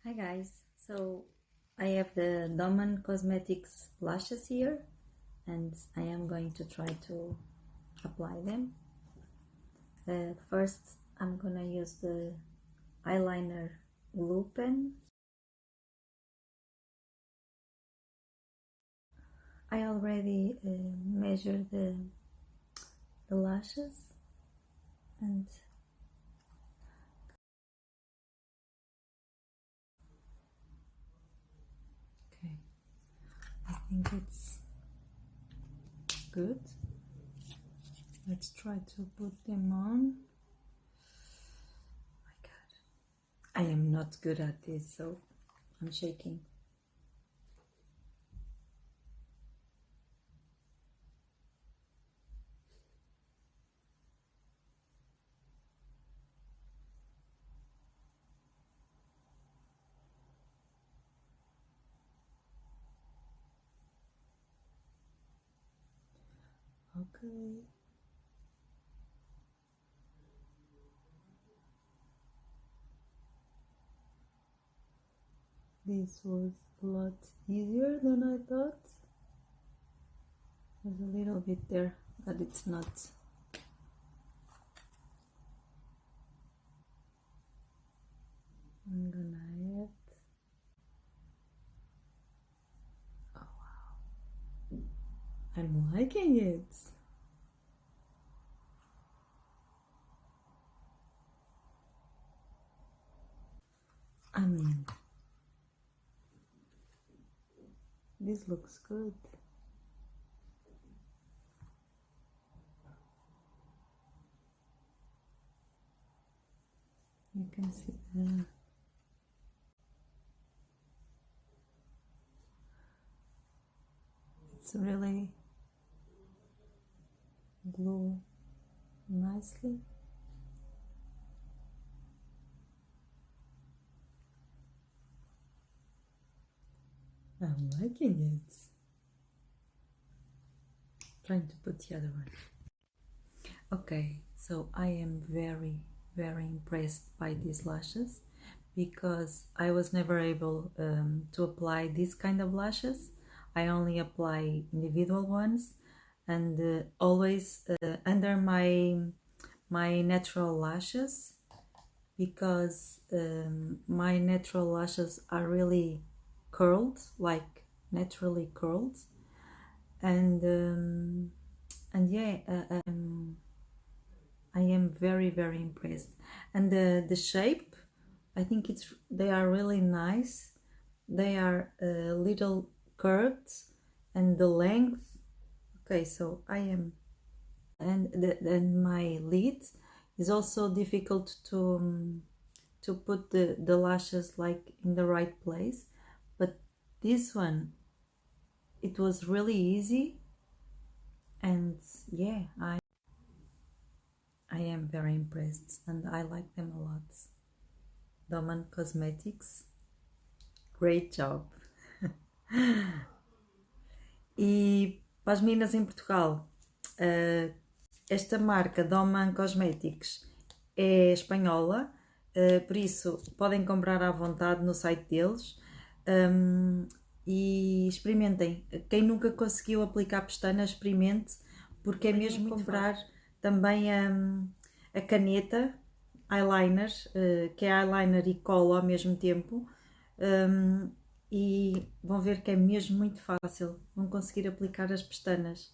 Hi guys, so I have the Doman Cosmetics lashes here and I am going to try to apply them. First I'm gonna use the eyeliner glue pen. I already measured the lashes and okay, I think it's good. Let's try to put them on. Oh my god, I am not good at this, so I'm shaking. Okay. This was a lot easier than I thought. There's a little bit there, but it's not. I'm gonna add. Oh wow. I'm liking it. I mean, this looks good. You can see the it's really glue nicely. I'm liking it. Trying to put the other one. Okay, so I am very impressed by these lashes because I was never able to apply this kind of lashes. I only apply individual ones and always under my natural lashes because my natural lashes are really curled, like naturally curled, and yeah, I am very impressed. And the shape, I think they are really nice. They are a little curved, and the length. Okay, so I am, and my lid is also difficult to put the lashes like in the right place, but this one, it was really easy, and yeah, I am very impressed and I like them a lot. Doman Cosmetics, great job. E para as meninas em Portugal, esta marca Doman Cosmetics é espanhola, por isso podem comprar à vontade no site deles. E experimentem. Quem nunca conseguiu aplicar pestanas, experimente, porque é mesmo comprar também a caneta eyeliner, que é eyeliner e cola ao mesmo tempo, e vão ver que é mesmo muito fácil, vão conseguir aplicar as pestanas.